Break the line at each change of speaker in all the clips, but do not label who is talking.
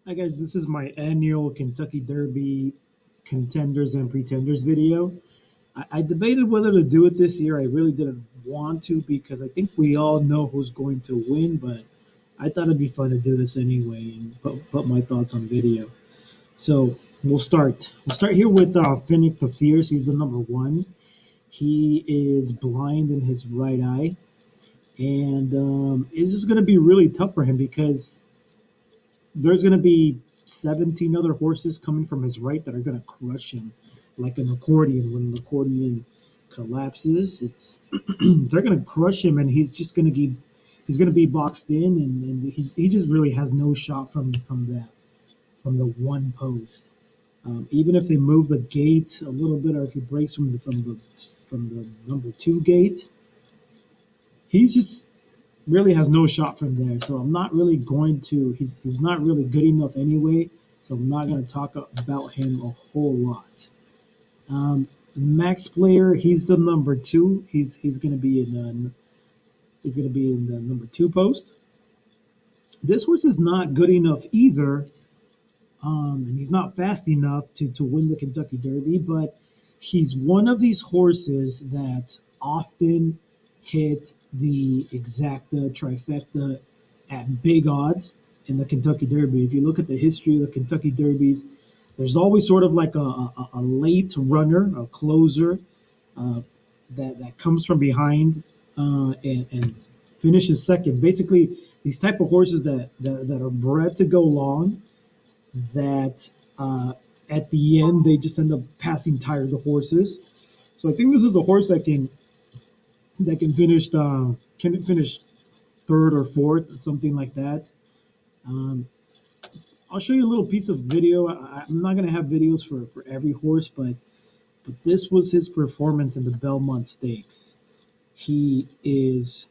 Hi guys, this is my annual Kentucky Derby contenders and pretenders video. I debated whether to do it this year. I really didn't want to because I think we all know who's going to win, but I thought it'd be fun to do this anyway and put my thoughts on video. So we'll start. We'll start here with Finnick the Fierce. He's the number one. He is blind in his right eye, and it's just going to be really tough for him because there's going to be 17 other horses coming from his right that are going to crush him like an accordion. When an accordion collapses, it's they're going to crush him, and he's going to be boxed in, and he just really has no shot from the one post. Even if they move the gate a little bit, or if he breaks from the number two gate, he's just really has no shot from there. So I'm not really going to. He's not really good enough anyway. So I'm not going to talk about him a whole lot. Max Player, he's the number two. He's going to be in the number two post. This horse is not good enough either, and he's not fast enough to win the Kentucky Derby. But he's one of these horses that often hit the exacta trifecta at big odds in the Kentucky Derby. If you look at the history of the Kentucky Derbies, there's always sort of like a late runner, a closer that comes from behind and finishes second. Basically, these type of horses that are bred to go long, that at the end they just end up passing tired the horses. So I think this is a horse that can finish third or fourth, something like that. Um, I'll show you a little piece of video. I'm not going to have videos for every horse, but this was his performance in the Belmont Stakes. He is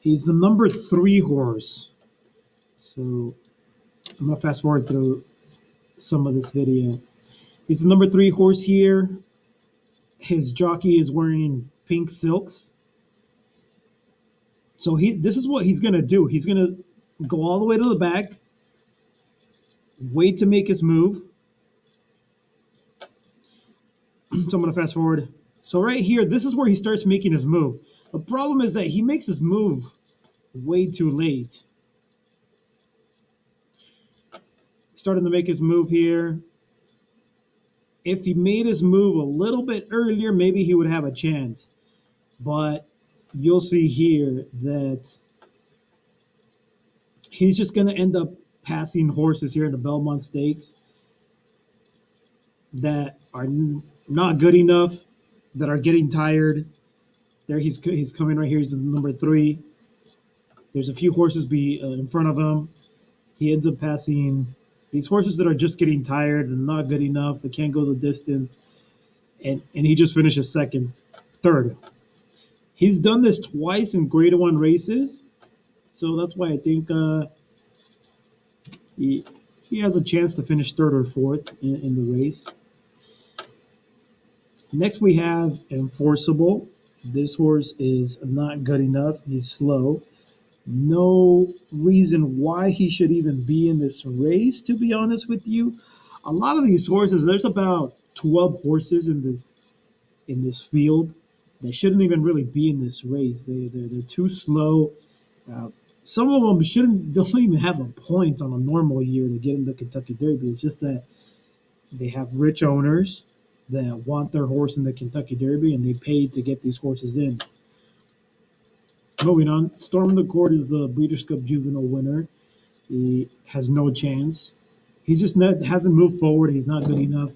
he's the number three horse. So I'm gonna fast forward through some of this video. He's the number three horse here. His jockey is wearing pink silks. So this is what he's gonna do. He's gonna go all the way to the back, wait to make his move. So I'm gonna fast forward. So right here, this is where he starts making his move. The problem is that he makes his move way too late. Starting to make his move here. If he made his move a little bit earlier, maybe he would have a chance. But you'll see here that he's just going to end up passing horses here in the Belmont Stakes that are not good enough, that are getting tired. There he's coming right here. He's in number three. There's a few horses in front of him. He ends up passing these horses that are just getting tired and not good enough. They can't go the distance. And he just finishes third. He's done this twice in Grade 1 races. So that's why I think he has a chance to finish third or fourth in the race. Next, we have Enforceable. This horse is not good enough. He's slow. No reason why he should even be in this race, to be honest with you. A lot of these horses, there's about 12 horses in this field that shouldn't even really be in this race. They're too slow. Some of them don't even have a point on a normal year to get in the Kentucky Derby. It's just that they have rich owners that want their horse in the Kentucky Derby, and they paid to get these horses in. Moving on, Storm the Court is the Breeders' Cup Juvenile winner. He has no chance. He just hasn't moved forward. He's not good enough.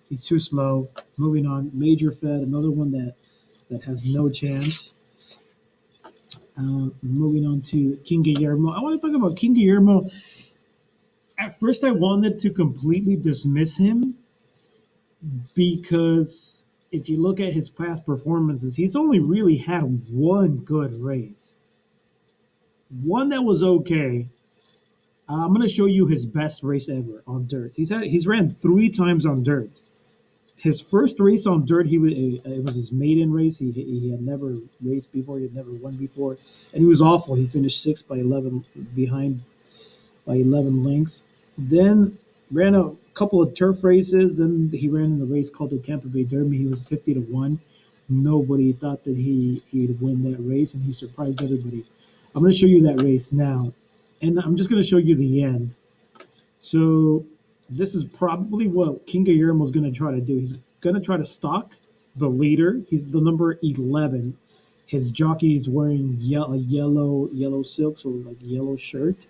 He's too slow. Moving on, Major Fed, another one that has no chance. Moving on to King Guillermo. I want to talk about King Guillermo. At first, I wanted to completely dismiss him because if you look at his past performances, he's only really had one good race. One that was okay. I'm going to show you his best race ever on dirt. He's ran 3 times on dirt. His first race on dirt, it was his maiden race. He had never raced before. He had never won before, and he was awful. He finished sixth by 11 behind by 11 lengths. Then ran a couple of turf races. Then he ran in the race called the Tampa Bay Derby. He was 50 to 1. Nobody thought that he'd win that race, and he surprised everybody. I'm going to show you that race now, and I'm just going to show you the end. So this is probably what King Guillermo is going to try to do. He's going to try to stalk the leader. He's the number 11. His jockey is wearing a yellow silk, so like yellow shirt.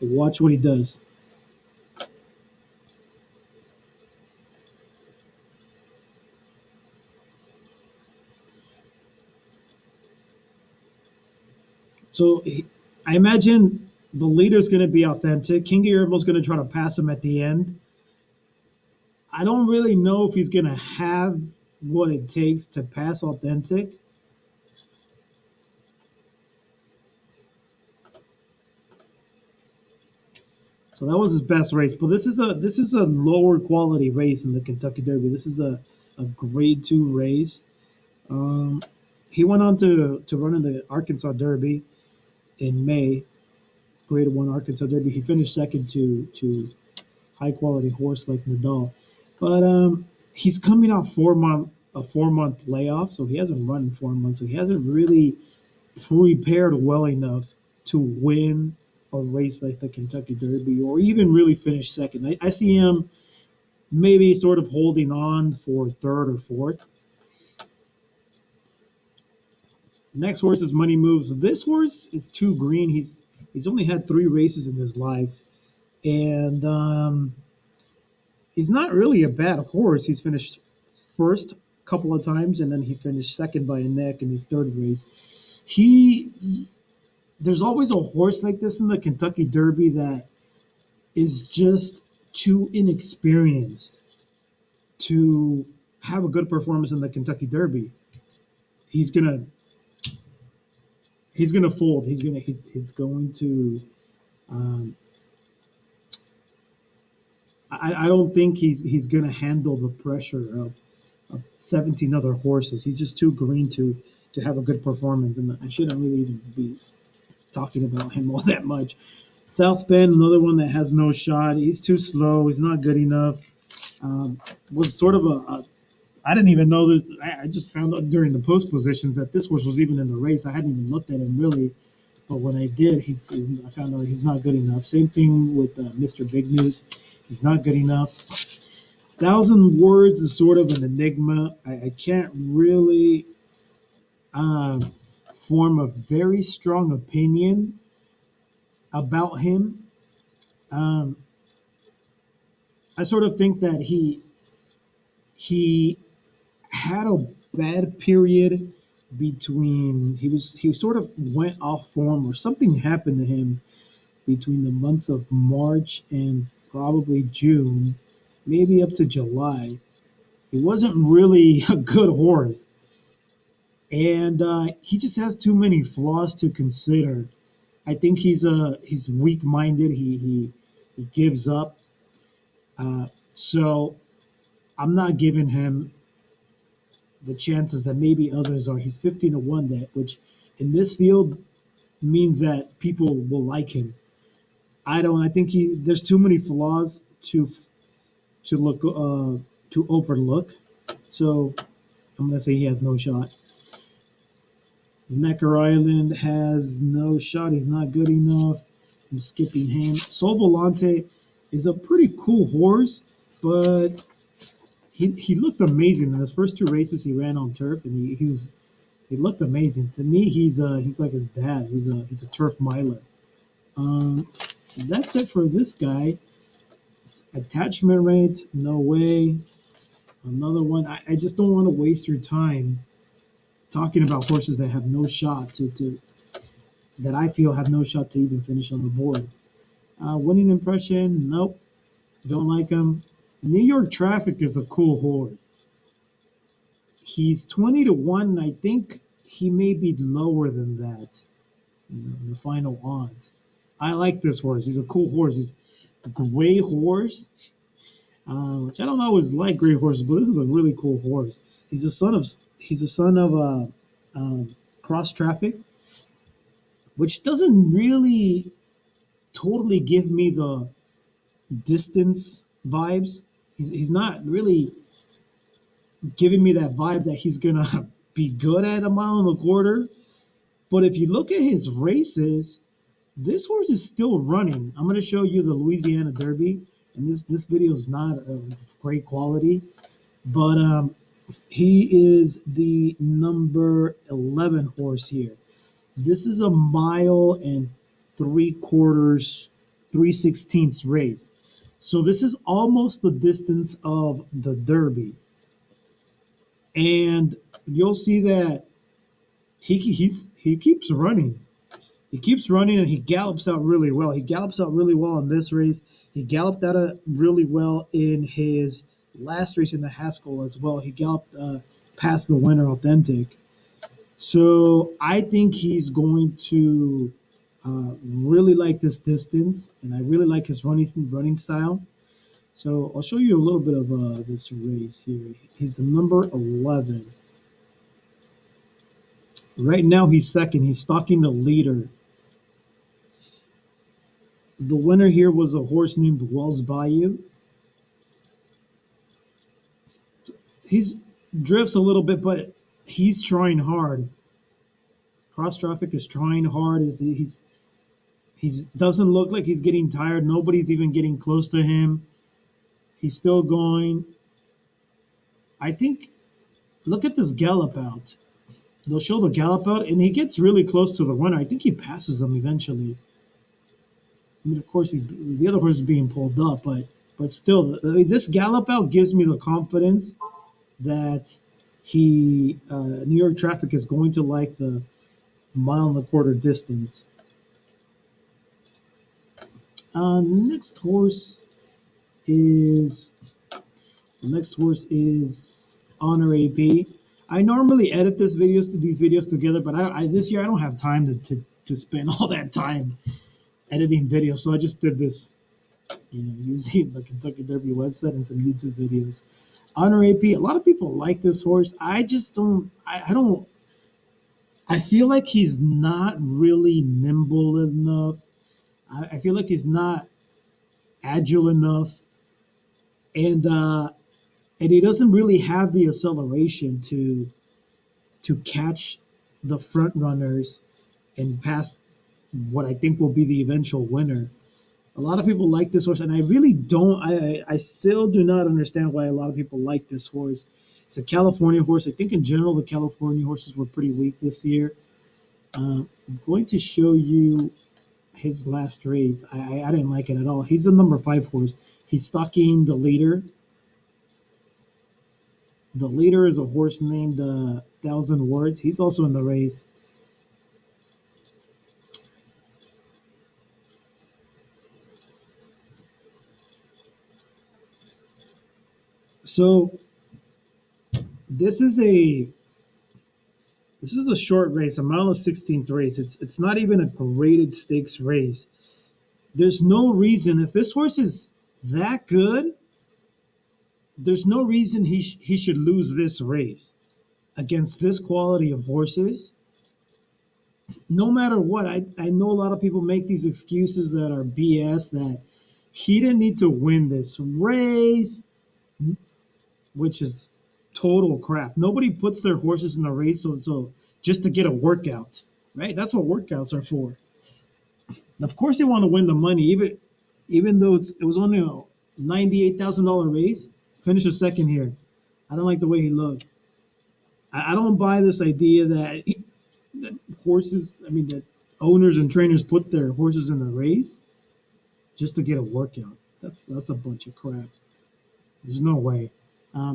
Watch what he does. So I imagine the leader's going to be authentic. King Guillermo's going to try to pass him at the end. I don't really know if he's going to have what it takes to pass authentic. So that was his best race, but this is a lower quality race in the Kentucky Derby. This is a grade 2 race. Um, he went on to run in the Arkansas Derby in May, grade 1 Arkansas Derby. He finished second to high quality horse like Nadal, but he's coming off 4-month layoff, so he hasn't run in 4 months. So he hasn't really prepared well enough to win a race like the Kentucky Derby or even really finish second. I see him maybe sort of holding on for third or fourth. Next horse is Money Moves. This horse is too green. He's only had 3 races in his life, and he's not really a bad horse. He's finished first a couple of times, and then he finished second by a neck in his third race. There's always a horse like this in the Kentucky Derby that is just too inexperienced to have a good performance in the Kentucky Derby. He's gonna he's gonna fold. He's going to. Um, I don't think he's gonna handle the pressure of 17 other horses. He's just too green to have a good performance, and I shouldn't really even be talking about him all that much. South Bend, another one that has no shot. He's too slow. He's not good enough. Was sort of I didn't even know this. I just found out during the post positions that this horse was even in the race. I hadn't even looked at him really, but when I did, I found out he's not good enough. Same thing with Mr. Big News. He's not good enough. Thousand Words is sort of an enigma. I can't really um, form a very strong opinion about him. Um, I sort of think that he had a bad period between he sort of went off form or something happened to him between the months of March and probably June, maybe up to July. He wasn't really a good horse, and he just has too many flaws to consider. I think he's weak minded. He gives up. So I'm not giving him the chances that maybe others are. He's 15 to 1, that which in this field means that people will like him. I don't. I think there's too many flaws to overlook. So I'm gonna say he has no shot. Necker Island has no shot. He's not good enough. I'm skipping him. Sol Volante is a pretty cool horse, but he looked amazing in his first 2 races. He ran on turf, and he looked amazing. To me, he's like his dad. He's a turf miler. Um, that's it for this guy. Attachment rate, no way. Another one. I just don't want to waste your time talking about horses that have no shot to that I feel have no shot to even finish on the board. Winning impression, nope, don't like him. New York Traffic is a cool horse. He's 20 to 1. And I think he may be lower than that in the final odds. I like this horse. He's a cool horse. He's a gray horse. which I don't always like great horses, but this is a really cool horse. He's a son of cross traffic, which doesn't really totally give me the distance vibes. He's not really giving me that vibe that he's gonna be good at a mile and a quarter. But if you look at his races, this horse is still running. I'm gonna show you the Louisiana Derby, and this video is not of great quality, but he is the number 11 horse here. This is a mile and 3/4, 3/16 race. So this is almost the distance of the Derby. And you'll see that he keeps running. He keeps running and he gallops out really well. He gallops out really well in this race. He galloped out really well in his last race in the Haskell as well. He galloped past the winner authentic. So I think he's going to really like this distance, and I really like his running style. So I'll show you a little bit of this race here. He's the number 11. Right now he's second. He's stalking the leader. The winner here was a horse named Wells Bayou. He's drifts a little bit, but he's trying hard. Cross traffic is trying hard. He's doesn't look like he's getting tired. Nobody's even getting close to him. He's still going. I think. Look at this gallop out. They'll show the gallop out, and he gets really close to the winner. I think he passes him eventually. I mean, of course, the other horse is being pulled up, but still, I mean, this gallop out gives me the confidence that New York traffic is going to like the mile and a quarter distance. Next horse is Honor AP. I normally edit these videos together, but this year I don't have time to spend all that time editing videos, so I just did this, using the Kentucky Derby website and some YouTube videos. Honor AP. A lot of people like this horse. I just don't. I don't. I feel like he's not really nimble enough. I feel like he's not agile enough, and he doesn't really have the acceleration to catch the front runners and pass what I think will be the eventual winner. A lot of people like this horse, and I really don't. I still do not understand why a lot of people like this horse. It's a California horse. I think in general the California horses were pretty weak this year. I'm going to show you his last race. I didn't like it at all. He's the number 5 horse. He's stalking the leader. The leader is a horse named 1,000 Words. He's also in the race. So this is a short race, a mile and 16th race. It's not even a graded stakes race. There's no reason, if this horse is that good, there's no reason he should lose this race against this quality of horses. No matter what, I know a lot of people make these excuses that are BS, that he didn't need to win this race, which is total crap. Nobody puts their horses in the race so just to get a workout, right? That's what workouts are for. Of course, they want to win the money, even though it was only a $98,000 race. Finish a second here. I don't like the way he looked. I don't buy this idea that that owners and trainers put their horses in the race just to get a workout. That's a bunch of crap. There's no way.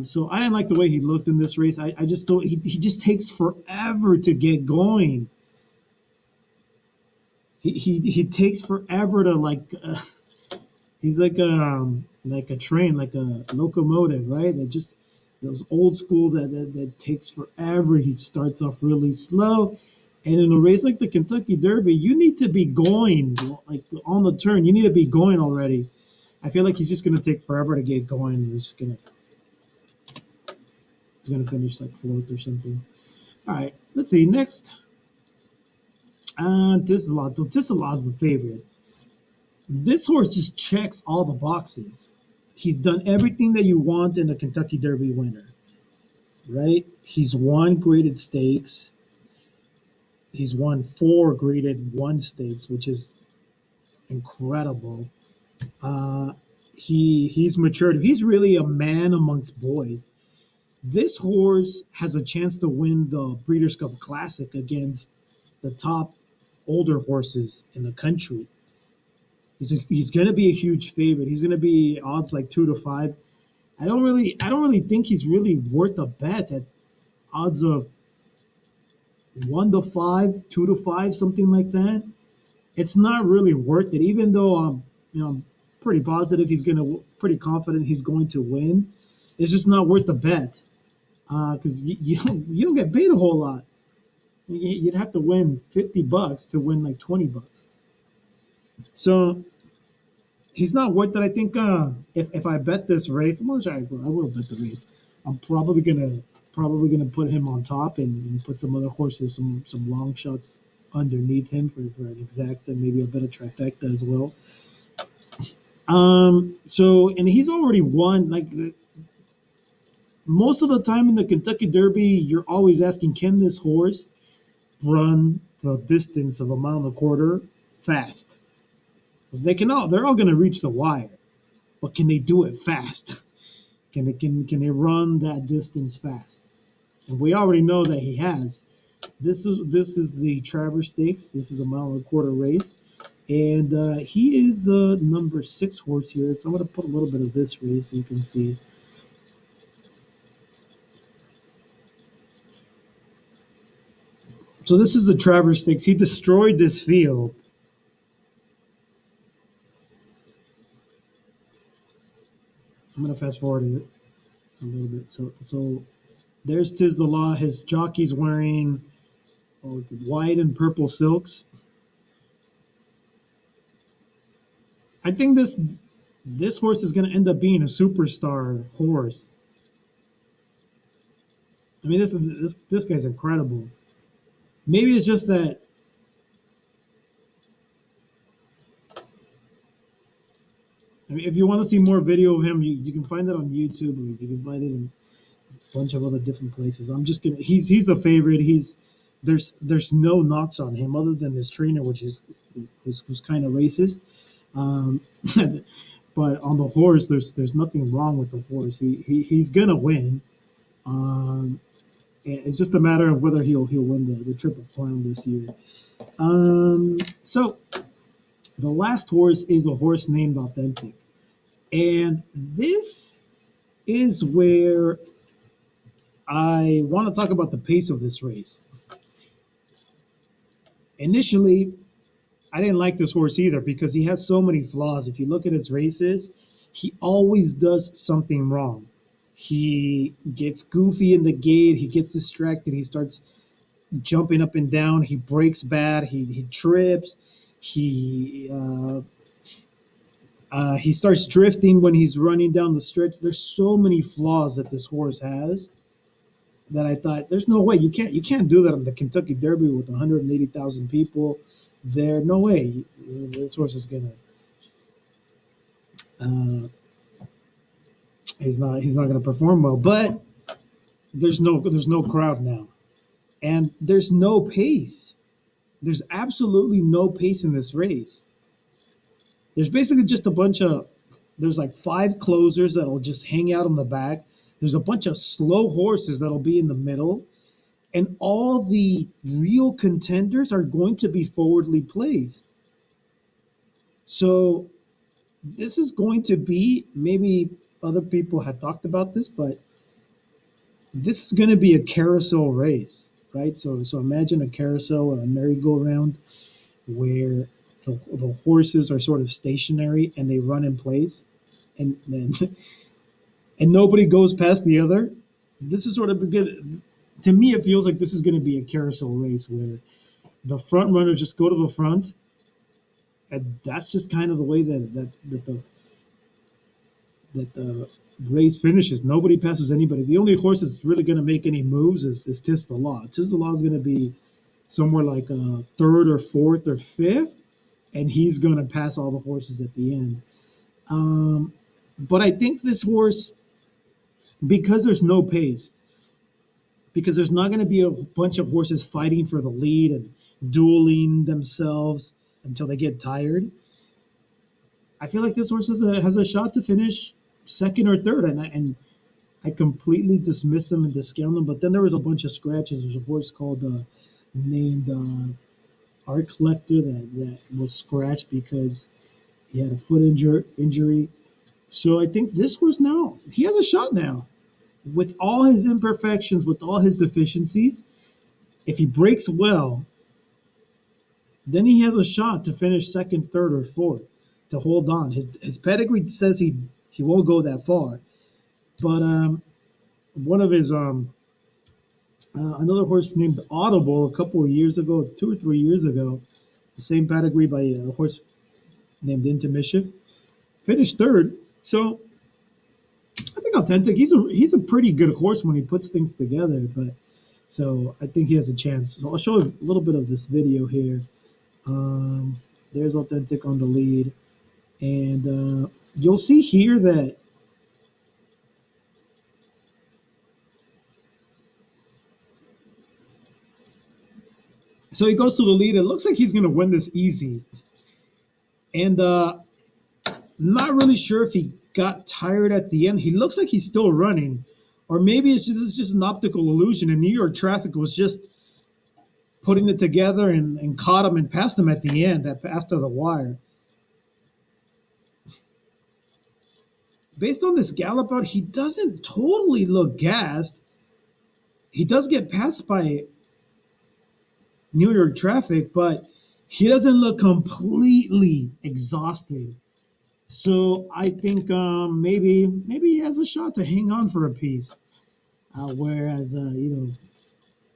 So I didn't like the way he looked in this race. I just don't. He just takes forever to get going. He takes forever to he's like a train, like a locomotive, right? That just those old school that takes forever. He starts off really slow, and in a race like the Kentucky Derby, you need to be going like on the turn. You need to be going already. I feel like he's just gonna take forever to get going. And it's gonna finish like fourth or something. All right, let's see next. Tisla. So Tisla is the favorite. This horse just checks all the boxes. He's done everything that you want in a Kentucky Derby winner, right? He's won graded stakes. He's won four graded one stakes, which is incredible. Uh, he's matured. He's really a man amongst boys. This horse has a chance to win the Breeders' Cup Classic against the top older horses in the country. He's going to be a huge favorite. He's going to be odds like 2 to 5. I don't really think he's really worth a bet at odds of 1 to 5, 2 to 5, something like that. It's not really worth it. Even though I'm pretty positive pretty confident he's going to win. It's just not worth the bet because you don't get paid a whole lot. You'd have to win $50 to win like $20. So he's not worth it. I think if I bet this race, well, sure, I will bet the race. I'm probably gonna put him on top and put some other horses, some long shots underneath him for an exact and maybe a bit of trifecta as well. So and he's already won most of the time in the Kentucky Derby. You're always asking, can this horse run the distance of a mile and a quarter fast? Because they're all going to reach the wire, but can they do it fast? Can they run that distance fast? And we already know that he has. This is the Travers Stakes. This is a mile and a quarter race, and he is the number 6 horse here. So I'm going to put a little bit of this race so you can see. So this is the Travers Stakes. He destroyed this field. I'm going to fast forward it a little bit. So there's Tiz the Law. His jockey's wearing white and purple silks. I think this horse is going to end up being a superstar horse. I mean, this guy's incredible. Maybe it's just that I mean, if you want to see more video of him, you can find it on YouTube, or you can find it in a bunch of other different places. I'm just gonna he's the favorite. There's no knocks on him other than his trainer, who's kind of racist. Um, but on the horse, there's nothing wrong with the horse. He's gonna win. Um, it's just a matter of whether he'll win the Triple Crown this year. So the last horse is a horse named Authentic, and this is where I want to talk about the pace of this race. Initially, I didn't like this horse either because he has so many flaws. If you look at his races, he always does something wrong. He gets goofy in the gate. He gets distracted. He starts jumping up and down. He breaks bad. He trips. He starts drifting when he's running down the stretch. There's so many flaws that this horse has that I thought there's no way you can't do that on the Kentucky Derby with 180,000 people there. No way this horse is gonna. Uh, he's not gonna perform well. But there's no crowd now, and there's no pace. There's absolutely no pace in this race. There's basically just there's like 5 closers that'll just hang out on the back. There's a bunch of slow horses that'll be in the middle, and all the real contenders are going to be forwardly placed. So this is going to be, maybe other people have talked about this, but this is going to be a carousel race, right? So imagine a carousel or a merry-go-round where the horses are sort of stationary and they run in place, and then and nobody goes past the other. This is sort of good. To me, it feels like this is going to be a carousel race where the front runners just go to the front, and that's just kind of the way that the that the race finishes. Nobody passes anybody. The only horse that's really going to make any moves is Tis the Law. Tis the Law is going to be somewhere like third or fourth or fifth, and he's going to pass all the horses at the end. But I think this horse, because there's no pace, because there's not going to be a bunch of horses fighting for the lead and dueling themselves until they get tired. I feel like this horse has a shot to finish second or third, and I completely dismissed him and discount him. But then there was a bunch of scratches. There's a horse called named Art Collector that was scratched because he had a foot injury. So I think this horse now he has a shot now, with all his imperfections, with all his deficiencies. If he breaks well, then he has a shot to finish second, third, or fourth to hold on. His pedigree says he won't go that far, but one of his another horse named Audible a couple of years ago, 2 or 3 years ago, the same pedigree by a horse named Into Mischief, finished third. So I think Authentic. He's a pretty good horse when he puts things together, but so I think he has a chance. So I'll show a little bit of this video here. There's Authentic on the lead, and you'll see here that so he goes to the lead. It looks like he's going to win this easy, and not really sure if he got tired at the end. He looks like he's still running, or maybe this is just an optical illusion, and New York Traffic was just putting it together and caught him and passed him at the end after the wire. Based on this gallop out, he doesn't totally look gassed. He does get passed by New York Traffic, but he doesn't look completely exhausted. So I think maybe he has a shot to hang on for a piece. Whereas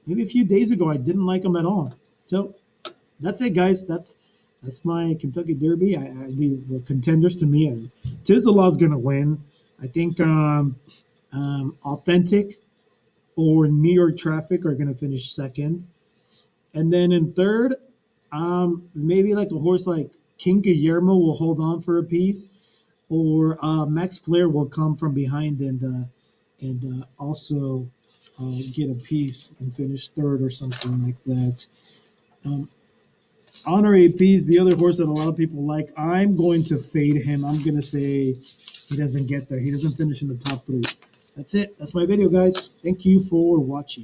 maybe a few days ago I didn't like him at all. So that's it, guys. That's my Kentucky Derby. The contenders to me, Tis the Law's going to win. I think Authentic or New York Traffic are going to finish second. And then in third, maybe like a horse like King Guillermo will hold on for a piece, or Max Blair will come from behind and also get a piece and finish third or something like that. Honor AP is the other horse that a lot of people like. I'm going to fade him. I'm going to say he doesn't get there. He doesn't finish in the top three. That's it. That's my video, guys. Thank you for watching.